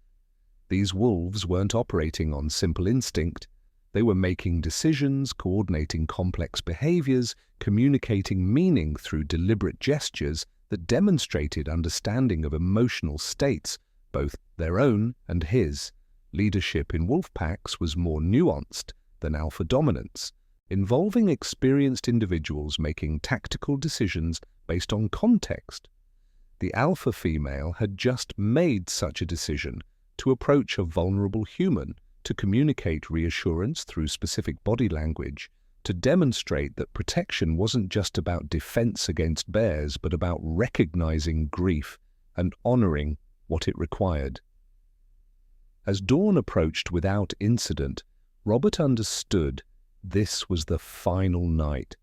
These wolves weren't operating on simple instinct. They were making decisions, coordinating complex behaviors, communicating meaning through deliberate gestures that demonstrated understanding of emotional states, both their own and his. Leadership in wolf packs was more nuanced than alpha dominance, involving experienced individuals making tactical decisions based on context. The alpha female had just made such a decision to approach a vulnerable human, to communicate reassurance through specific body language, to demonstrate that protection wasn't just about defense against bears, but about recognizing grief and honoring what it required. As dawn approached without incident, Robert understood this was the final night.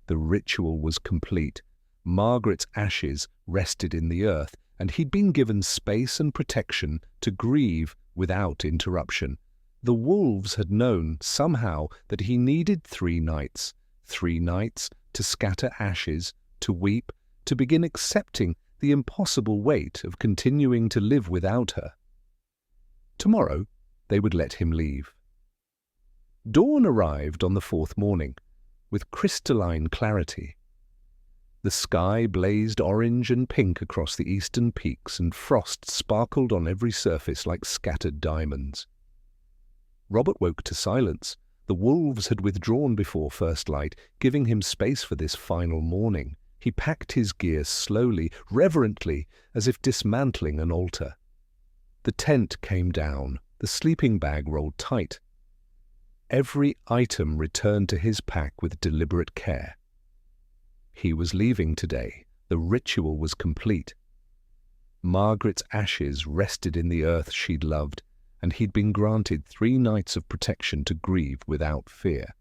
The ritual was complete. Margaret's ashes rested in the earth, and he'd been given space and protection to grieve without interruption. The wolves had known, somehow, that he needed 3 nights. 3 nights to scatter ashes, to weep, to begin accepting the impossible weight of continuing to live without her. Tomorrow, they would let him leave. Dawn arrived on the 4th morning, with crystalline clarity. The sky blazed orange and pink across the eastern peaks, and frost sparkled on every surface like scattered diamonds. Robert woke to silence. The wolves had withdrawn before first light, giving him space for this final morning. He packed his gear slowly, reverently, as if dismantling an altar. The tent came down, the sleeping bag rolled tight. Every item returned to his pack with deliberate care. He was leaving today. The ritual was complete. Margaret's ashes rested in the earth she'd loved, and he'd been granted 3 nights of protection to grieve without fear.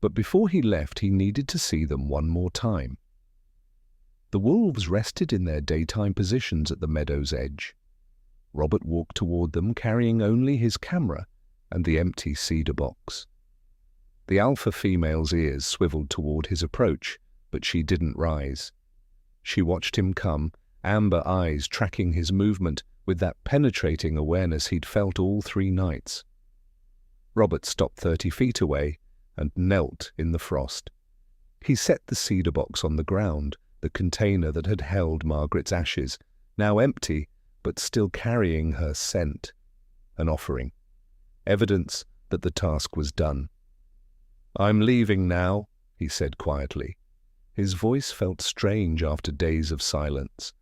But before he left, he needed to see them one more time. The wolves rested in their daytime positions at the meadow's edge. Robert walked toward them, carrying only his camera and the empty cedar box. The alpha female's ears swiveled toward his approach, but she didn't rise. She watched him come, amber eyes tracking his movement with that penetrating awareness he'd felt all 3 nights. Robert stopped 30 feet away and knelt in the frost. He set the cedar box on the ground, the container that had held Margaret's ashes, now empty but still carrying her scent, an offering, evidence that the task was done. "I'm leaving now," he said quietly. His voice felt strange after days of silence.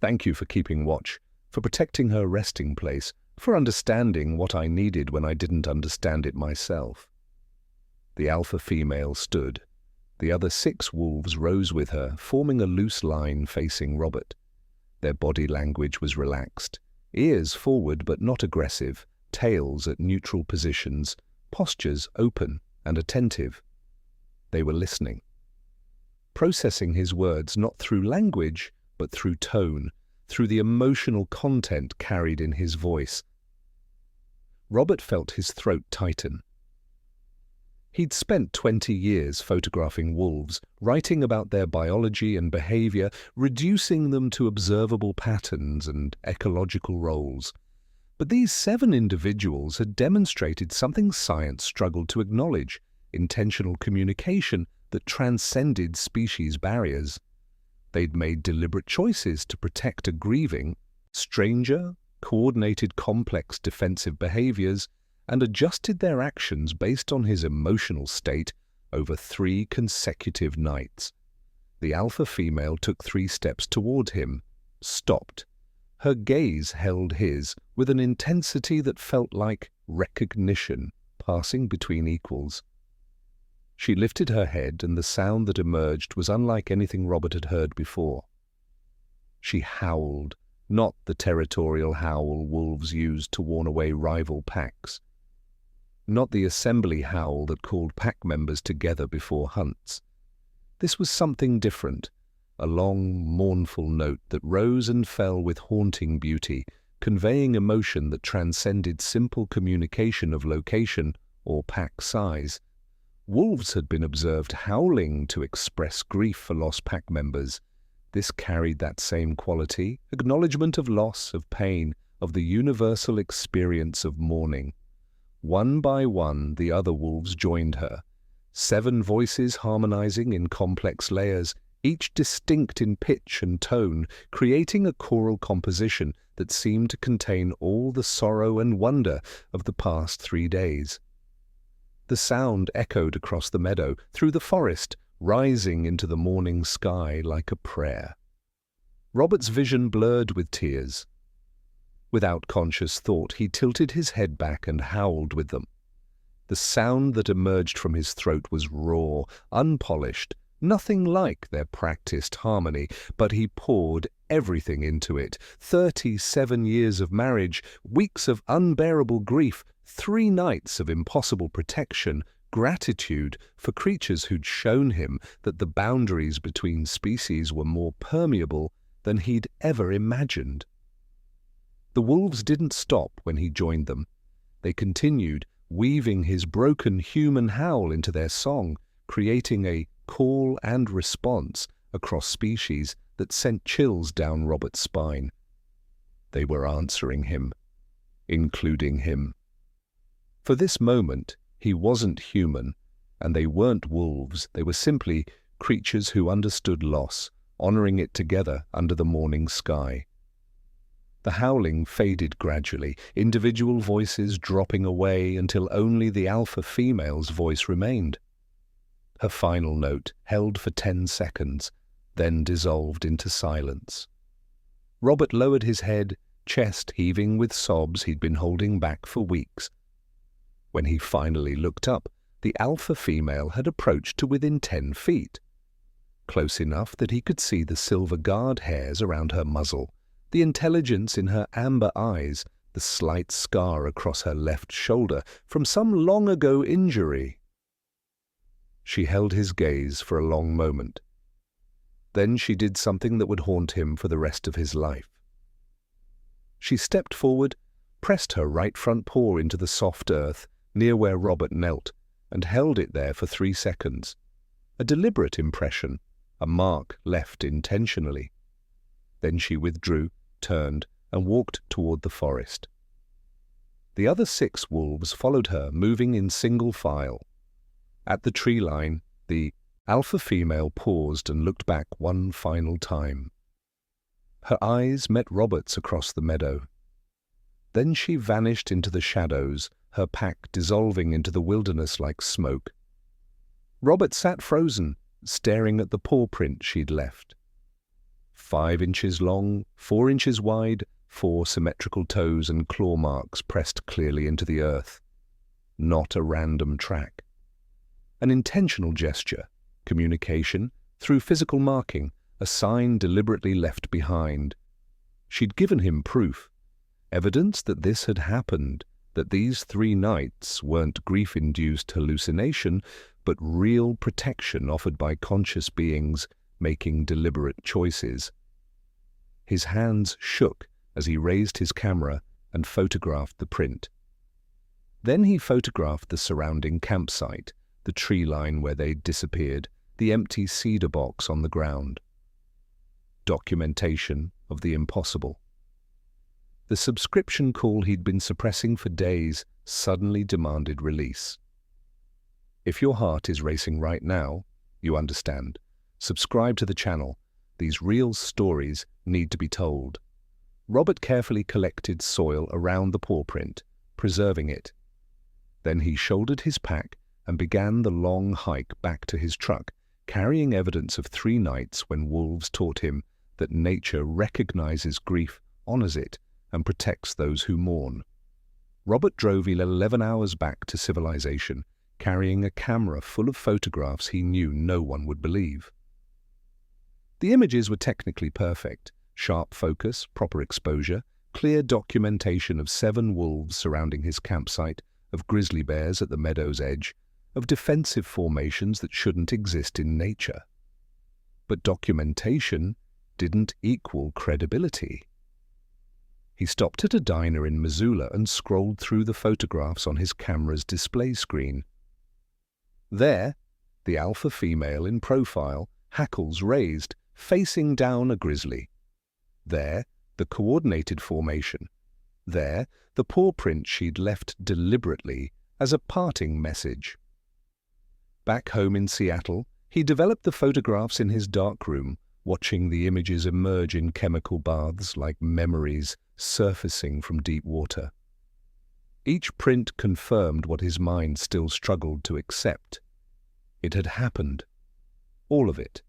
"Thank you for keeping watch, for protecting her resting place, for understanding what I needed when I didn't understand it myself." The alpha female stood. The other 6 wolves rose with her, forming a loose line facing Robert. Their body language was relaxed, ears forward but not aggressive, tails at neutral positions, postures open and attentive. They were listening, processing his words not through language but through tone, through the emotional content carried in his voice. Robert felt his throat tighten. He'd spent 20 years photographing wolves, writing about their biology and behavior, reducing them to observable patterns and ecological roles. But these 7 individuals had demonstrated something science struggled to acknowledge: intentional communication that transcended species barriers. They'd made deliberate choices to protect a grieving stranger, coordinated complex defensive behaviors, and adjusted their actions based on his emotional state over 3 consecutive nights. The alpha female took 3 steps toward him, stopped. Her gaze held his with an intensity that felt like recognition passing between equals. She lifted her head, and the sound that emerged was unlike anything Robert had heard before. She howled, not the territorial howl wolves used to warn away rival packs. Not the assembly howl that called pack members together before hunts. This was something different, a long, mournful note that rose and fell with haunting beauty, conveying emotion that transcended simple communication of location or pack size. Wolves had been observed howling to express grief for lost pack members. This carried that same quality, acknowledgement of loss, of pain, of the universal experience of mourning. One by one, the other wolves joined her, 7 voices harmonizing in complex layers, each distinct in pitch and tone, creating a choral composition that seemed to contain all the sorrow and wonder of the past 3 days. The sound echoed across the meadow, through the forest, rising into the morning sky like a prayer. Robert's vision blurred with tears. Without conscious thought, he tilted his head back and howled with them. The sound that emerged from his throat was raw, unpolished, nothing like their practiced harmony, but he poured everything into it. 37 years of marriage, weeks of unbearable grief, 3 nights of impossible protection, gratitude for creatures who'd shown him that the boundaries between species were more permeable than he'd ever imagined. The wolves didn't stop when he joined them. They continued, weaving his broken human howl into their song, creating a call and response across species that sent chills down Robert's spine. They were answering him, including him. For this moment, he wasn't human, and they weren't wolves. They were simply creatures who understood loss, honoring it together under the morning sky. The howling faded gradually, individual voices dropping away until only the alpha female's voice remained. Her final note held for 10 seconds, then dissolved into silence. Robert lowered his head, chest heaving with sobs he'd been holding back for weeks. When he finally looked up, the alpha female had approached to within 10 feet. Close enough that he could see the silver guard hairs around her muzzle, the intelligence in her amber eyes, the slight scar across her left shoulder from some long-ago injury. She held his gaze for a long moment. Then she did something that would haunt him for the rest of his life. She stepped forward, pressed her right front paw into the soft earth near where Robert knelt, and held it there for 3 seconds. A deliberate impression, a mark left intentionally. Then she withdrew, turned, and walked toward the forest. The other 6 wolves followed her, moving in single file. At the tree line, the alpha female paused and looked back one final time. Her eyes met Robert's across the meadow. Then she vanished into the shadows, her pack dissolving into the wilderness like smoke. Robert sat frozen, staring at the paw print she'd left. 5 inches long, 4 inches wide, 4 symmetrical toes and claw marks pressed clearly into the earth. Not a random track. An intentional gesture, communication, through physical marking, a sign deliberately left behind. She'd given him proof, evidence that this had happened, that these 3 nights weren't grief-induced hallucination, but real protection offered by conscious beings making deliberate choices. His hands shook as he raised his camera and photographed the print. Then he photographed the surrounding campsite, the tree line where they'd disappeared, the empty cedar box on the ground. Documentation of the impossible. The subscription call he'd been suppressing for days suddenly demanded release. If your heart is racing right now, you understand. Subscribe to the channel. These real stories need to be told. Robert carefully collected soil around the paw print, preserving it. Then he shouldered his pack and began the long hike back to his truck, carrying evidence of 3 nights when wolves taught him that nature recognizes grief, honors it, and protects those who mourn. Robert drove 11 hours back to civilization, carrying a camera full of photographs he knew no one would believe. The images were technically perfect: sharp focus, proper exposure, clear documentation of 7 wolves surrounding his campsite, of grizzly bears at the meadow's edge, of defensive formations that shouldn't exist in nature. But documentation didn't equal credibility. He stopped at a diner in Missoula and scrolled through the photographs on his camera's display screen. There, the alpha female in profile, hackles raised, facing down a grizzly. There, the coordinated formation. There, the paw print she'd left deliberately as a parting message. Back home in Seattle, he developed the photographs in his darkroom, watching the images emerge in chemical baths like memories surfacing from deep water. Each print confirmed what his mind still struggled to accept. It had happened. All of it.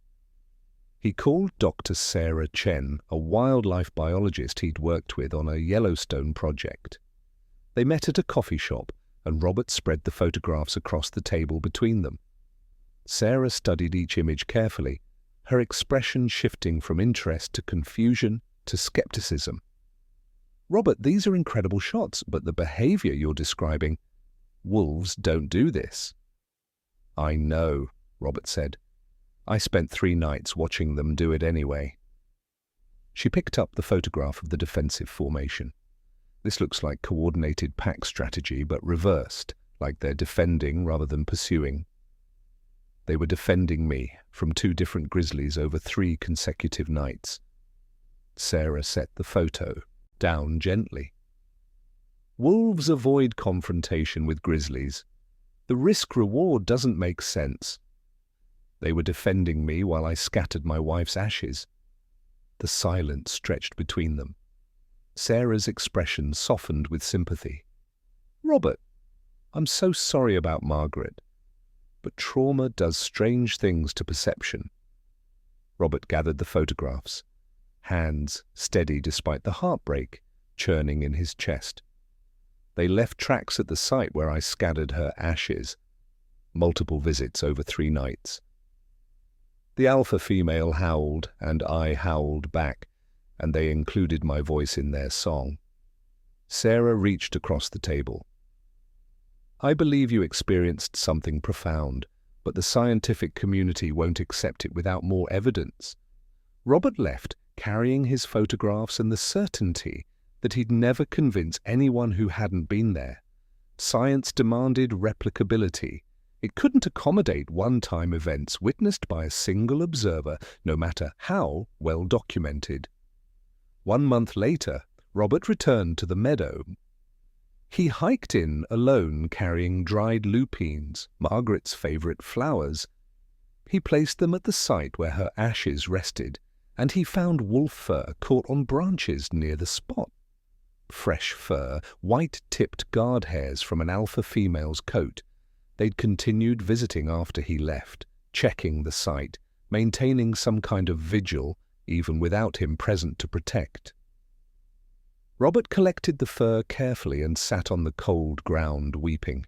He called Dr. Sarah Chen, a wildlife biologist he'd worked with on a Yellowstone project. They met at a coffee shop, and Robert spread the photographs across the table between them. Sarah studied each image carefully, her expression shifting from interest to confusion to skepticism. "Robert, these are incredible shots, but the behavior you're describing, wolves don't do this." "I know," Robert said. "I spent 3 nights watching them do it anyway." She picked up the photograph of the defensive formation. "This looks like coordinated pack strategy, but reversed, like they're defending rather than pursuing." They were defending me from 2 different grizzlies over 3 consecutive nights. Sarah set the photo down gently. "Wolves avoid confrontation with grizzlies. The risk-reward doesn't make sense. They were defending me while I scattered my wife's ashes." The silence stretched between them. Sarah's expression softened with sympathy. "Robert, I'm so sorry about Margaret, but trauma does strange things to perception." Robert gathered the photographs, hands steady despite the heartbreak churning in his chest. "They left tracks at the site where I scattered her ashes. Multiple visits over 3 nights." The alpha female howled, and I howled back, and they included my voice in their song. Sarah reached across the table. "I believe you experienced something profound, but the scientific community won't accept it without more evidence." Robert left, carrying his photographs and the certainty that he'd never convince anyone who hadn't been there. Science demanded replicability. It couldn't accommodate one-time events witnessed by a single observer, no matter how well documented. 1 month later, Robert returned to the meadow. He hiked in alone, carrying dried lupines, Margaret's favourite flowers. He placed them at the site where her ashes rested, and he found wolf fur caught on branches near the spot. Fresh fur, white-tipped guard hairs from an alpha female's coat. They'd continued visiting after he left, checking the site, maintaining some kind of vigil, even without him present to protect. Robert collected the fur carefully and sat on the cold ground weeping.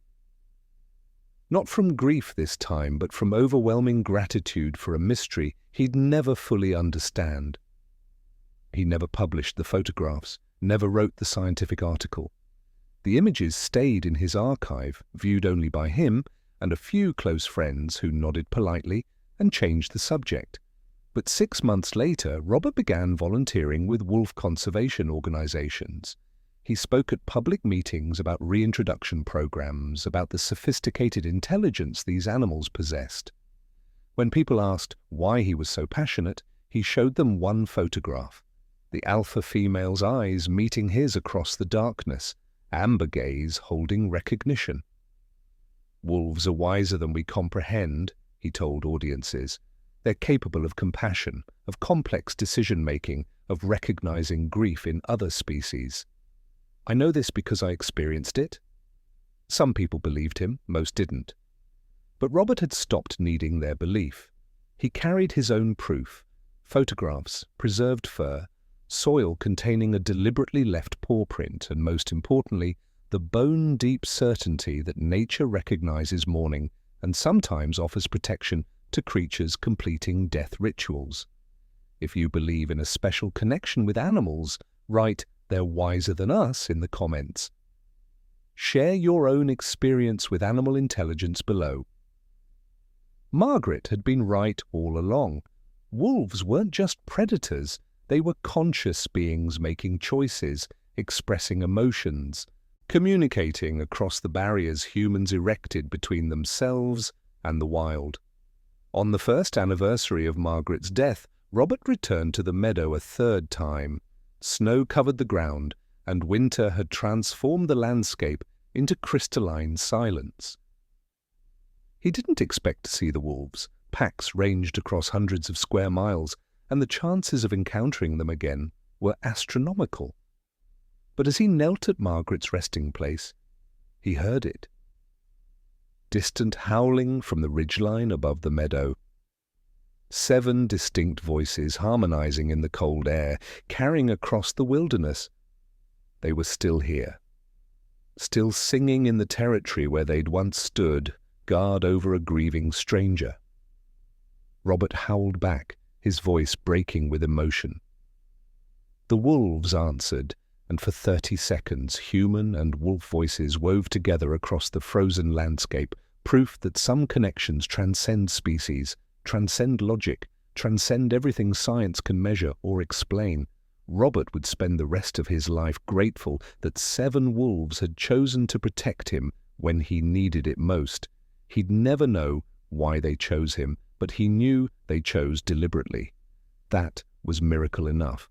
Not from grief this time, but from overwhelming gratitude for a mystery he'd never fully understand. He never published the photographs, never wrote the scientific article. The images stayed in his archive, viewed only by him and a few close friends who nodded politely and changed the subject. But 6 months later, Robert began volunteering with wolf conservation organizations. He spoke at public meetings about reintroduction programs, about the sophisticated intelligence these animals possessed. When people asked why he was so passionate, he showed them one photograph, the alpha female's eyes meeting his across the darkness, amber gaze holding recognition. Wolves are wiser than we comprehend, he told audiences. They're capable of compassion, of complex decision-making, of recognizing grief in other species. I know this because I experienced it. Some people believed him, most didn't. But Robert had stopped needing their belief. He carried his own proof, photographs, preserved fur, soil containing a deliberately left paw print, and most importantly, the bone-deep certainty that nature recognizes mourning and sometimes offers protection to creatures completing death rituals. If you believe in a special connection with animals, write "they're wiser than us" in the comments. Share your own experience with animal intelligence below. Margaret had been right all along. Wolves weren't just predators, they were conscious beings making choices, expressing emotions, communicating across the barriers humans erected between themselves and the wild. On the first anniversary of Margaret's death, Robert returned to the meadow a third time. Snow covered the ground, and winter had transformed the landscape into crystalline silence. He didn't expect to see the wolves. Packs ranged across hundreds of square miles, and the chances of encountering them again were astronomical. But as he knelt at Margaret's resting place, he heard it. Distant howling from the ridgeline above the meadow. 7 distinct voices harmonizing in the cold air, carrying across the wilderness. They were still here, still singing in the territory where they'd once stood, guard over a grieving stranger. Robert howled back, his voice breaking with emotion. The wolves answered, and for 30 seconds human and wolf voices wove together across the frozen landscape, proof that some connections transcend species, transcend logic, transcend everything science can measure or explain. Robert would spend the rest of his life grateful that 7 wolves had chosen to protect him when he needed it most. He'd never know why they chose him, but he knew they chose deliberately. That was miracle enough.